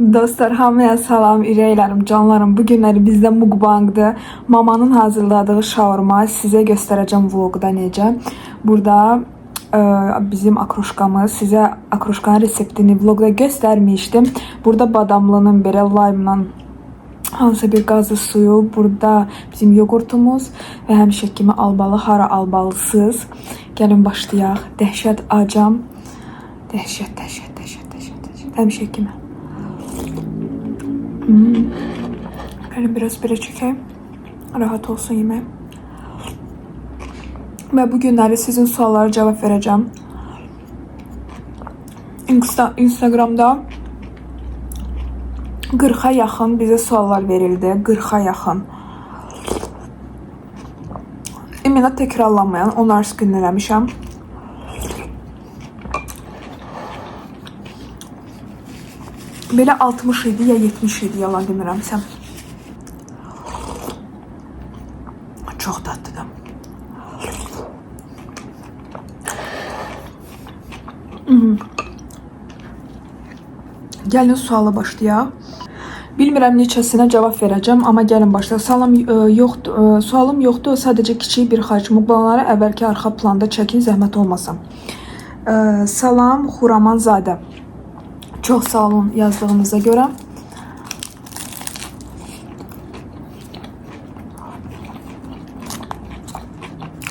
Dostlar, hamıya salam, ürəklərim, canlarım. Bu günləri bizdə mukbangdır. Mamanın hazırladığı şaurma sizə göstərəcəm vlogda necə. Burada bizim akroşkamız, sizə akroşkanın reseptini vlogda göstərmişdim. Burada badamlının belə lime'la hansısa bir qazlı suyu, burada bizim yoğurtumuz və həmişə kimi albalı, hara albalısız. Gəlin başlayaq. Dəhşət acam. Dəhşət. Həmişə kimi. Benim biraz bire çekeyim. Rahat olsun yemeğim. Ve bugünlerde sizin sorulara cevap vereceğim. Instagram'da 40'a yakın bize sorular verildi. 40'a yakın. Eminim tekrarlanmayan onları screenlemişim. Belə 60 idi ya 70 idi, yalan demirəmsə. Çox dadlıdır. Gəlin suala başlayaq. Bilmirəm neçəsinə cavab verəcəm, amma gəlin başlayaq. Sualım yoxdur, sadəcə kiçik bir xahiş. Mukbangları əvvəlki arxa planda çəkin, zəhmət olmasın. Salam Xuramanzadə. Çox sağ olun yazdığınıza görə.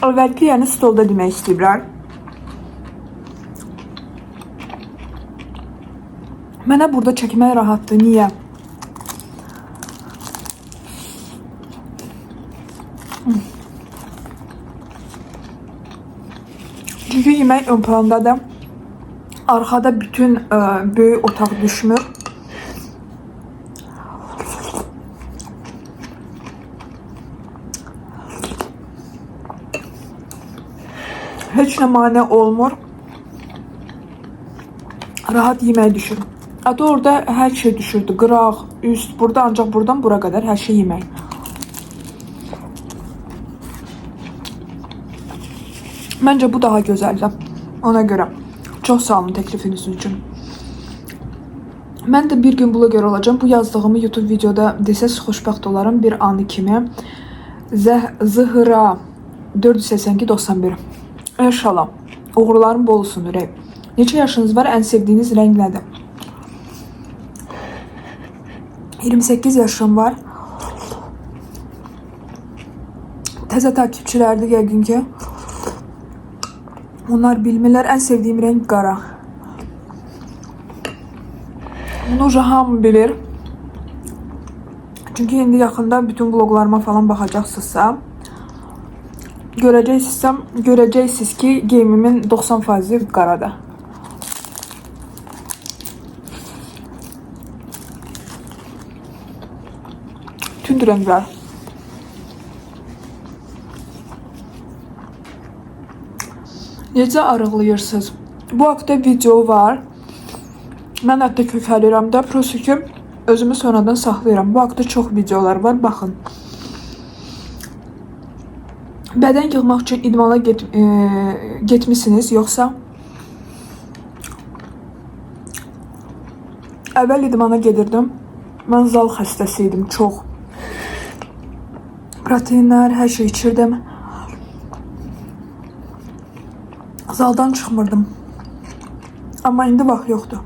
Əvvəlki yəni stolda demək istəyirlər. Mənə burada çəkmək rahatdır. Niyə? Çünki yemək ön plandadır. Arkada bütün böyük otaq düşmür. Heç nə mane olmur. Rahat yemək düşür. Adı orada hər şey düşürdü. Qıraq, üst, burada ancaq buradan bura qədər hər şey yemək. Məncə bu daha gözəldir. Ona görə. Çox sağ olun təklifiniz üçün. Mən də bir gün bloger olacağım. Bu yazdığımı YouTube videoda desəz xoşbəxt olaram bir anı kimi. Zıhıra 482-91. İnşallah. Uğurların bol olsun ürək. Neçə yaşınız var? Ən sevdiyiniz rəng nədir? 28 yaşım var. Təzə takipçilərdir yəqin ki. Onlar bilmirlər, ən sevdiyim renk qara. Bunu hamı bilir. Çünki indi yaxında bütün vloglarıma falan baxacaqsınızsa, görəcəksiniz ki, geyimimin 90% qaradır. Tüm rənglər. Necə arıqlayırsınız? Bu haqda video var. Mən hətta kökəlirəm də. Prosto ki, özümü sonradan saxlayıram. Bu haqda çox videolar var. Baxın. Bədən yığmaq üçün idmana getmisiniz, yoxsa? Əvvəl idmana gedirdim. Mən zal xəstəsi idim, çox. Proteinlər, hər şey içirdim. Zaldan çıxmırdım. Amma indi vaxt yoxdur.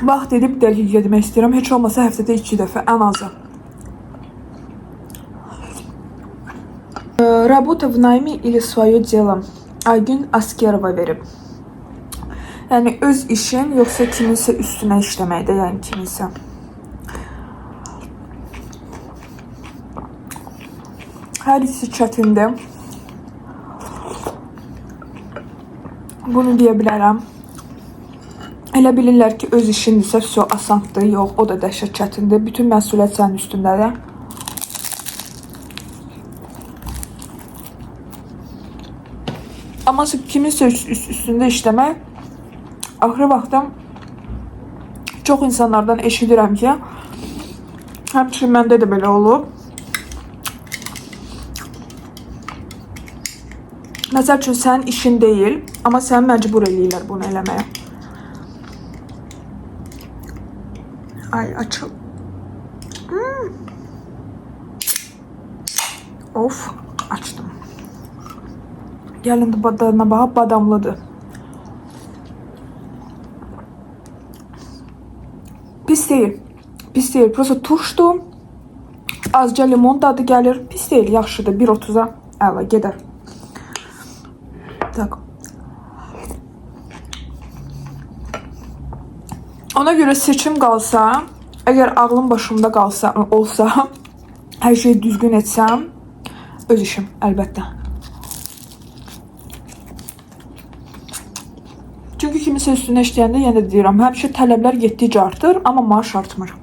Vaxt edib dərgi getmək istəyirəm. Heç olmasa həftədə 2 dəfə, ən azı. Работа в найме или свое дело? Aygün Askerova verib. Yəni öz işin, yoxsa kiminsə üstünə işləməkdə, yəni kiminsə. Hər ikisi çətindir. Bunu deyə bilərəm. Elə bilirlər ki, öz işindirsə, asandır. Yox, o da dəhşət çətindir. Bütün məsuliyyət sənin üstündədir. Amma kiminsə üstündə işləmək, axırı vaxtda çox insanlardan eşidirəm ki, həmçinin məndə də belə olub. Məsəl üçün sənin işin deyil, amma səni məcbur eləyirlər bunu eləməyə. Ay açıl. Of, açtım. Gəlin dadına bax, badamlıdır. Pis deyil. Pis deyil. Prosta turşdur. Azca limon dadı gəlir. Pis deyil, yaxşıdır. 1.30-a əla gedər. Tak. Ona görə seçim qalsa, əgər ağlım başımda qalsa, olsa, hər şeyi düzgün etsəm, öz işim, əlbəttə. Çünki kimisə üstünə işləyəndə yenə də deyirəm, həmişə tələblər getdikcə artır, amma maaş artmır.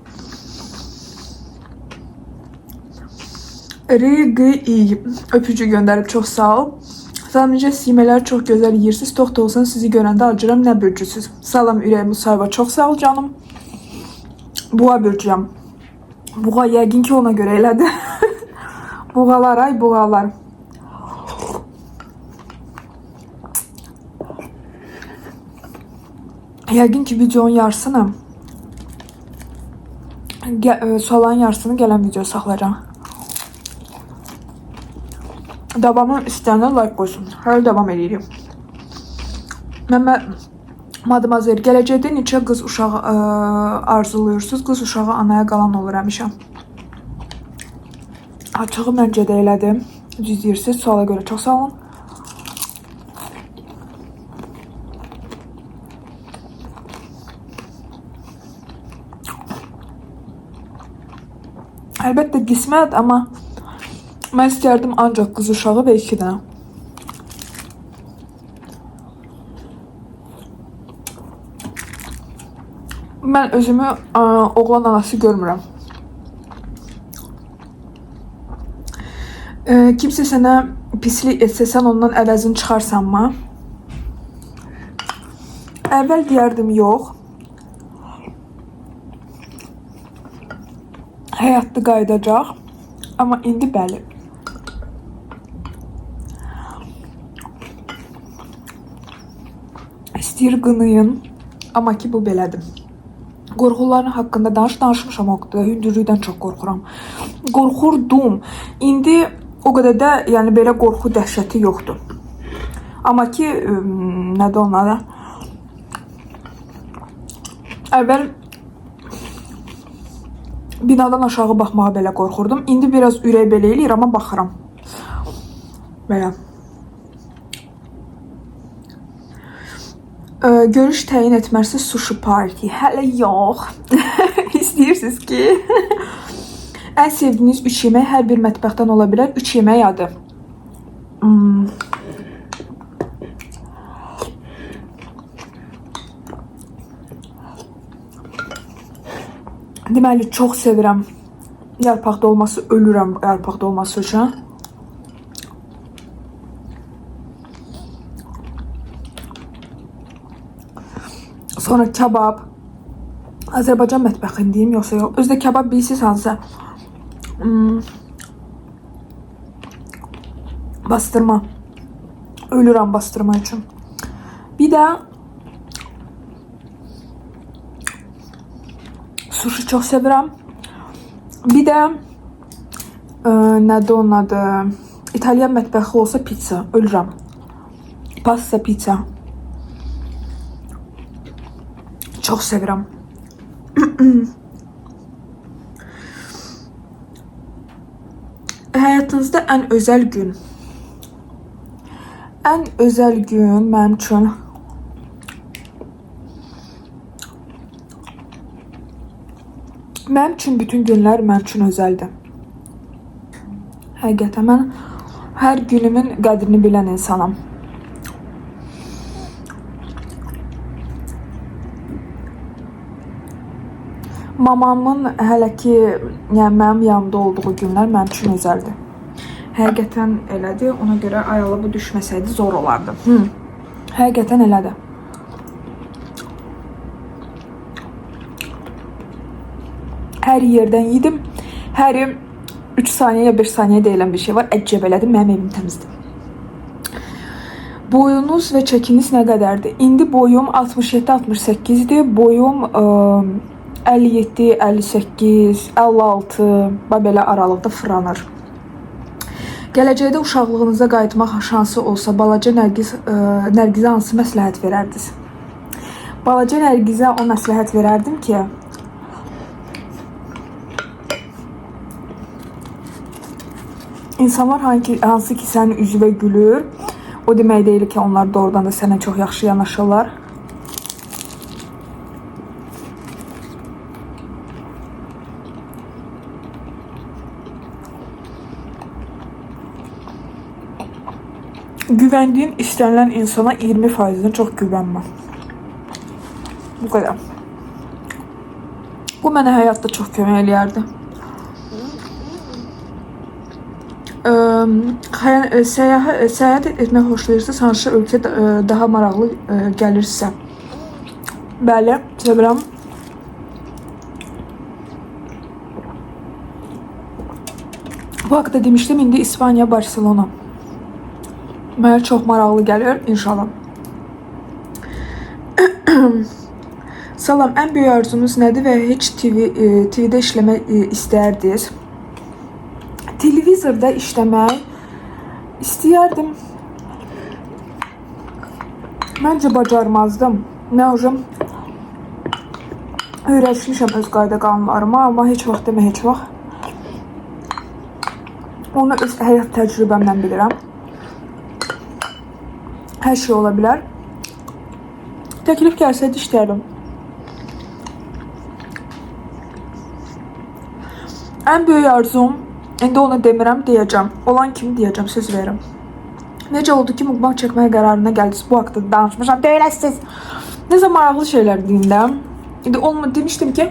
RGI öpücü göndərib, çox sağ ol. Salam, necəsiz? Yeməkləri çox gözəl yeyirsiniz. Tox da olsan sizi görəndə acıram, nə bürcüsüz. Salam Ürək Musayeva, çox sağ ol canım. Buğa bürcüyəm. Buğa yəqin ki ona görə elədi. Buğalar, ay buğalar. Yəqin ki videonun yarısını, sualların yarısını gələn video saxlayacağım. Davamı istəyənlər like qoysun. Hələ davam edirik. Mademoiselle, gələcəkdə neçə qız uşağı arzulayırsınız? Qız uşağı anaya qalan olur həmişə. Açığı məncə də elədim. Düz deyirsiniz, suala görə çox sağ olun. Əlbəttə qismət, amma mən istərdim ancaq qız uşağı və 2 dənə. Mən özümü oğlan anası görmürəm. Kimsə sənə pislik etsə, sən ondan əvəzini çıxarsanmı? Əvvəl deyərdim yox. Həyatda qaydacaq. Amma indi bəli. İstəyir qınayın. Amma ki bu belədir. Qorxuların haqqında danışmışam o qədər. Hündürlükdən çox qorxuram. Qorxurdum. İndi o qədər də yəni belə qorxu dəhşəti yoxdur. Amma ki nədir onlara? Əvvəl binadan aşağı baxmağa belə qorxurdum. İndi biraz ürək belə eləyir, amma baxıram. Belə. Görüş təyin etməsi sushi party. Hələ yox. İstəyirsiniz ki? Ən sevdiyiniz 3 yemək hər bir mətbəxdən ola bilər. 3 yemək adı. Deməli, çox sevirəm yarpaq dolması. Ölürəm yarpaq dolması üçün. Sonra kebab. Azərbaycan mətbəxini deyim, yoxsa yox. Özdə kebab bilirsiniz hansı? Bastırma. Ölürəm bastırma üçün. Bir də sushi çox sevirəm. Bir də nədir onun adı? İtalyan mətbəxi olsa pizza. Ölürəm. Pasta, pizza. Çox sevirəm. Həyatınızda ən özəl gün. Ən özəl gün mənim üçün bütün günlər mənim üçün özəldir. Həqiqətən mən hər günümün qədrini bilən insanam. Mamamın hələ ki, yəni mənim yanımda olduğu günlər mənim üçün özəldir. Həqiqətən elədir. Ona görə ayalı bu düşməsəydi zor olardı. Həqiqətən elədir. Hər yerdən yedim. Həri 3 saniyə ya 5 saniyə deyilən bir şey var. Əcəb elədim. Mənim evim təmizdir. Boyunuz və çəkiniz nə qədərdir? İndi boyum 67-68-dir. Boyum 57, 58, 56 və belə aralıqda fırlanır. Gələcəkdə uşaqlığınıza qayıtmaq şansı olsa, balaca Nərgizə hansı məsləhət verərdiniz? Balaca Nərgizə o məsləhət verərdim ki, insanlar hansı ki sənin üzvə gülür, o demək deyil ki, onlar doğrudan da sənə çox yaxşı yanaşırlar. Güvəndiyin, istənilən insana 20%-dən çox güvənmə. Bu qədər. Bu mənə həyatda çox kömək eləyərdi. Səyahət etmək xoşlayırsa, hansı ölkə daha maraqlı gəlirsə. Bəli, sevirəm. Bu haqda demişdim, indi İspaniya, Barcelona. Mənə çox maraqlı gəlir, inşallah. Salam, ən böyük arzunuz nədir və heç TV-də işləmək istərdiniz? Televizorda işləmək istəyərdim. Məncə bacarmazdım. Nə hocam? Öyrəşmişəm öz qayda qanunlarıma, amma heç vaxt demə, heç vaxt. Onu öz həyat təcrübəmdən bilirəm. Hər şey ola bilər. Təklif gəlsəydi işləyərdim. Ən böyük arzum, indi onu demirəm, deyəcəm. Olan kimi deyəcəm, söz verirəm. Necə oldu ki, mukbang çəkməyə qərarına gəldiniz? Bu haqda danışmışam. Deyilərsiniz. Necə maraqlı şeylər deyirəm. İndi demişdim ki,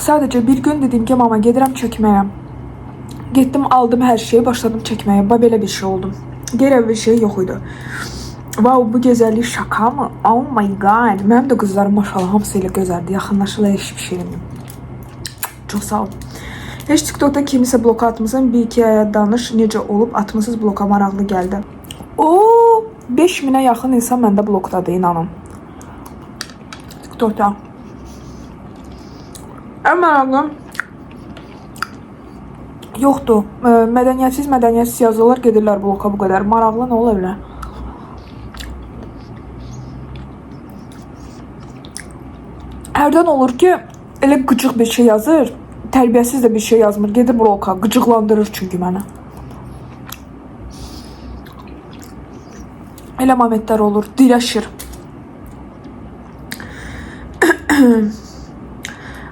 sadəcə bir gün dedim ki, mama gedirəm çəkməyə. Getdim, aldım hər şeyi, başladım çəkməyə. Belə bir şey oldum. Qeyri bir şey yox idi. Wow, bu gözəllik şaka mı? Oh my god. Mənim də qızlarım maşallah hamısı ilə gözəldir. Yaxınlaşırlar, hiçbir şey deməyim. Çox sağ ol. Heç TikTokda kimisə bloka atmısın, bir iki aya danış, necə olub atmısınız bloka, maraqlı gəldi. Oo, 5000-ə yaxın insan məndə blokdadır, inanın. TikTokda. Ən maraqlı yoxdur. Mədəniyyətsiz yazırlar, gedirlər bloka, bu qədər. Maraqlı nə ola bilər? Hərdən olur ki, elə qıcıq bir şey yazır, tərbiyəsiz də bir şey yazmır, gedir bloka, qıcıqlandırır çünki mənə. Elə momentlər olur, dirəşir.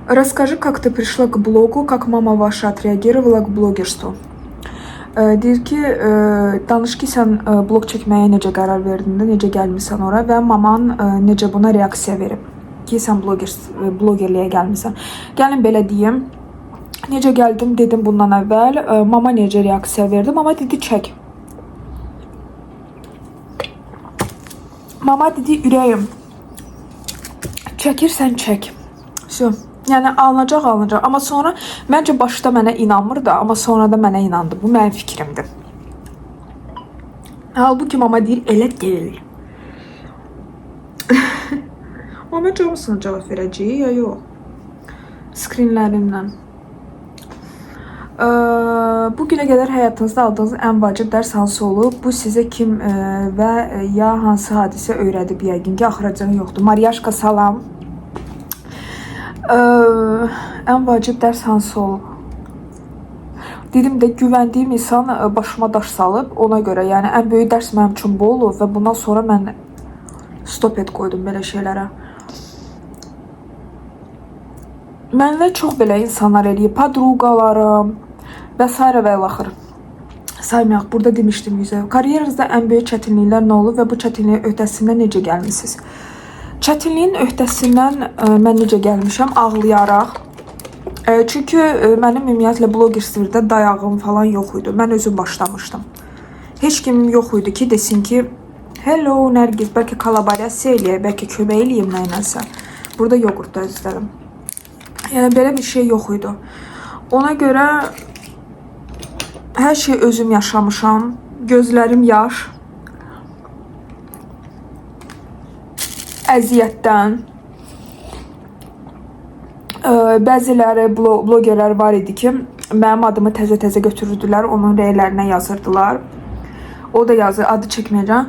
Расскажи, как ты пришла к блогу, как мама ваша отреагировала к блогерству. Deyir ki, danış ki, sən blog çəkməyə necə qərar verdin də, necə gəlmirsən ora və maman necə buna reaksiya verib ki, sən blogerliyə gəlmirsən. Gəlin belə deyim, necə gəldim dedim bundan əvvəl, mama necə reaksiya verdi, mama dedi çək. Mama dedi ürəyim, çəkirsən çək. Yəni alınacaq. Amma sonra məncə başda mənə inanmırdı, amma sonra da mənə inandı. Bu mənim fikrimdir. Halbuki mama deyir elə deyil. Mama hamısına cavab verəcək ya yox. Skrinlərimdən. Bugünə qədər həyatınızda aldığınız ən vacib dərs hansı olub? Bu sizə kim və ya hansı hadisə öyrədib yəqin ki, axıracağı yoxdur. Mariyaşka salam. Ən vacib dərs hansı olub? Dedim də güvəndiyim insan başıma daş salıb, ona görə, yəni ən böyük dərs mənim üçün bu olub və bundan sonra mən stop et qoydum belə şeylərə. Mənlə çox belə insanlar eləyib, padruqalarım və s. və ilaxır. Saymayaq, burada demişdim yüzə. Kariyerinizdə ən böyük çətinliklər nə olub və bu çətinliyin öhdəsindən necə gəlmişsiniz? Çətinliyin öhdəsindən mən necə gəlmişəm? Ağlayaraq. Çünki mənim ümumiyyətlə blogerlikdə dayağım falan yox idi. Mən özüm başlamışdım. Heç kim yox idi ki, desin ki, hello Nərgiz, bəlkə kolaborasiya eləyək, bəlkə kömək eləyim nəyinəsə. Burada yoxurtda izlərim. Yəni belə bir şey yox idi. Ona görə hər şey özüm yaşamışam. Gözlərim yaş. Əziyyətdən, Bəziləri blogerlər var idi ki, mənim adımı təzə-təzə götürürdülər, onun rəylərinə yazırdılar. O da yazdı, adı çəkməyəcəm.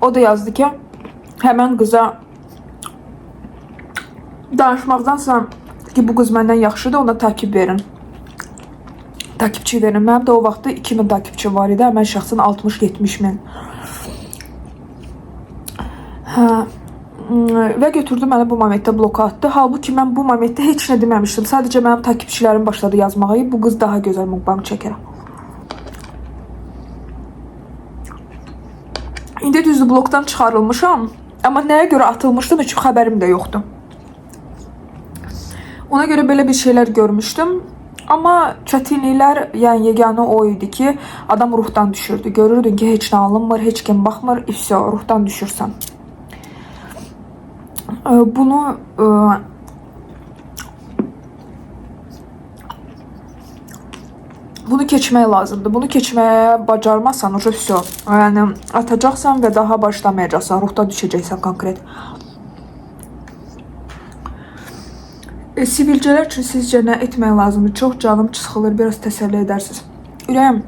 O da yazdı ki, həmən qıza danışmaqdansa ki, bu qız məndən yaxşıdır, ona takip verin. Takipçi verin. Mənim də o vaxtda 2000 takipçi var idi, mən şəxsən 60-70 min. Və götürdü məni bu momentdə bloka atdı. Halbuki mən bu momentdə heç nə deməmişdim. Sadəcə mənim takipçilərim başladı yazmağı. Bu qız daha gözəl mukbang çəkər. İndi düzdür, blokdan çıxarılmışam. Amma nəyə görə atılmışdım, heç xəbərim də yoxdur. Ona görə belə bir şeylər görmüşdüm. Amma çətinliklər, yəni yeganə o idi ki, adam ruhdan düşürdü. Görürdün ki, heç nə alınmır, heç kim baxmır, ruhdan düşürsən. Bunu keçmək lazımdır. Bunu keçməyə bacarmazsan, vəsə. Yəni atacaqsan və daha başlamayacaqsan, ruhda düşəcəksən konkret. Sivilcələr üçün sizcə nə etmək lazımdır? Çox canım sıxılır, biraz təsəlli edərsiniz. Ürəyim,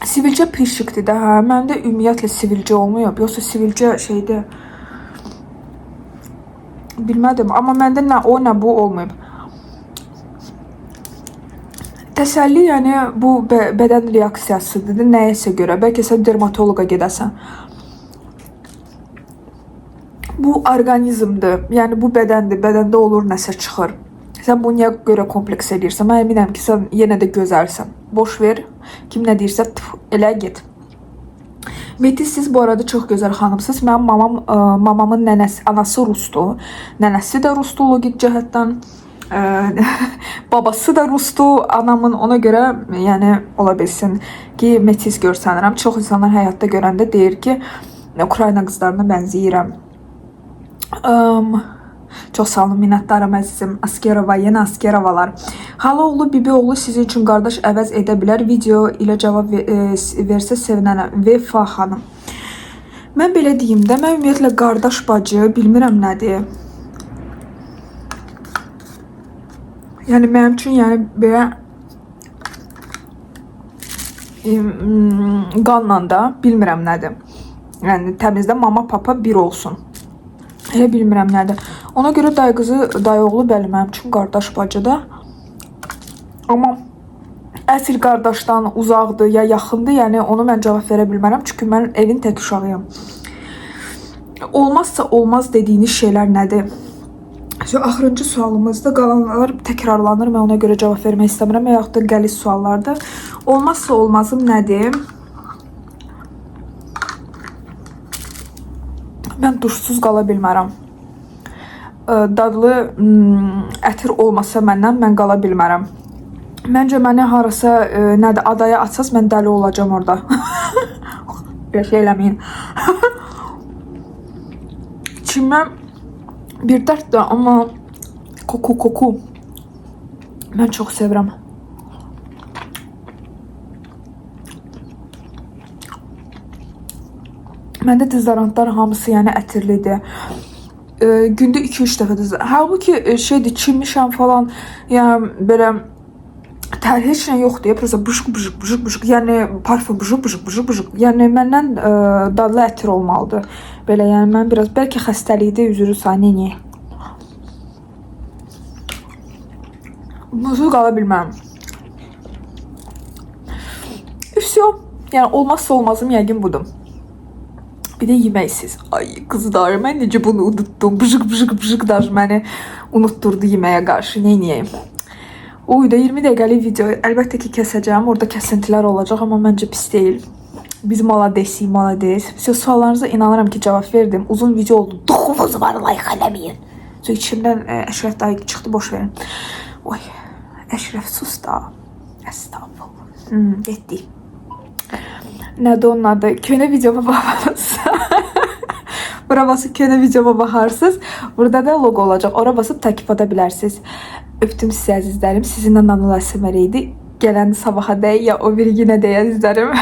sivilcə pişikdir də, hə? Məndə ümumiyyətlə sivilcə olmayıb, yoxsa sivilcə şeydir. Bilmədim, amma məndə nə o, nə bu olmayıb. Təsəlli, yəni bu bədən reaksiyasıdır, nəyəsə görə. Bəlkə sən dermatoloqa gedəsən. Bu orqanizmdir, yəni bu bədəndir, bədəndə olur, nəsə çıxır. Sən bunu niyə görə kompleks edirsən? Mən əminəm ki, sən yenə də gözəlsən. Boş ver, kim nə deyirsə, elə get. Metis, siz bu arada çox gözəl xanımsınız. Mənim mamamın nənəsi, anası rusdur. Nənəsi də rusdur logik cəhətdən. Babası da rusdur, anamın, ona görə yəni ola bilsin ki, metis görsənirəm. Çox insanlar həyatda görəndə deyir ki, Ukrayna qızlarına bənzəyirəm. Çox sağ olun, minnətdarım əzizim. Askerova, yenə Askerovalar. Xalaoğlu, bibioğlu sizin üçün qardaş əvəz edə bilər. Video ilə cavab versə sevinərəm. Vefa xanım. Mən belə deyim də, mən ümumiyyətlə qardaş bacı bilmirəm nədir. Yəni mənim üçün yəni belə qanla da bilmirəm nədir. Yəni təmizdə mama papa bir olsun. Elə bilmirəm nədir. Ona görə dayı qızı, dayı oğlu bəli mənim üçün qardaş bacıdır. Amma əsl qardaşdan uzaqdır ya yaxındır, yəni onu mən cavab verə bilmərəm. Çünki mən evin tək uşağıyım. Olmazsa olmaz dediyiniz şeylər nədir? Axırıncı sualımızda qalanlar təkrarlanır. Mən ona görə cavab vermək istəmirəm. Və yaxud da qəliz suallardır. Olmazsa olmazım nədir? Mən duşsuz qala bilmərəm. Dadlı ətir olmasa məndən mən qala bilmərəm. Məncə məni harasa nədir adaya atsaz mən dəli olacağam orada. Bir şey eləməyin. İçimə bir dərddir, amma koku mən çox sevirəm. Məndə dezodorantlar hamısı yəni ətirlidir. Gündə 2-3 dəfə dezodorant. Halbuki şeydir, çimmişəm falan, yəni belə heç nə yoxdur. Просто bıжık, yəni parfum bıжık. Yəni məndən dadlı ətir olmalıdır. Belə yəni mən biraz bəlkə xəstəlikdir, üzürü saniyə. Buzlu qala bilməm. Üfsyo. Yəni olmazsa olmazım yəqin budur. Bir də yeməksiz. Ay qızlar, mən necə bunu unutdum. Bıжık daş məni unutturdu yeməyə qarşı. Neyniyəm? Oy da 20 dəqiqəlik video. Əlbəttə ki kəsəcəm. Orada kəsintilər olacaq, amma məncə pis deyil. Biz maladesiyik, malades. Siz suallarınıza inanıram ki cavab verdim. Uzun video oldu. Duxumuz var, like eləməyin. İçimdən Əşrəf dayı çıxdı, boş verin. Oy, Əşrəf sus da. Estağfurullah. Getdik. Nədir onun adı? Könə videoma baxarsınız. Bura basıb könə videoma baxarsınız. Burada da logo olacaq. Ora basıb takip edə bilərsiniz. Öptüm sizi əzizlərim. Sizinlə Nanula Əsəmər idi. Gələn sabaha dəy ya o biri günə dəy əzizlərim.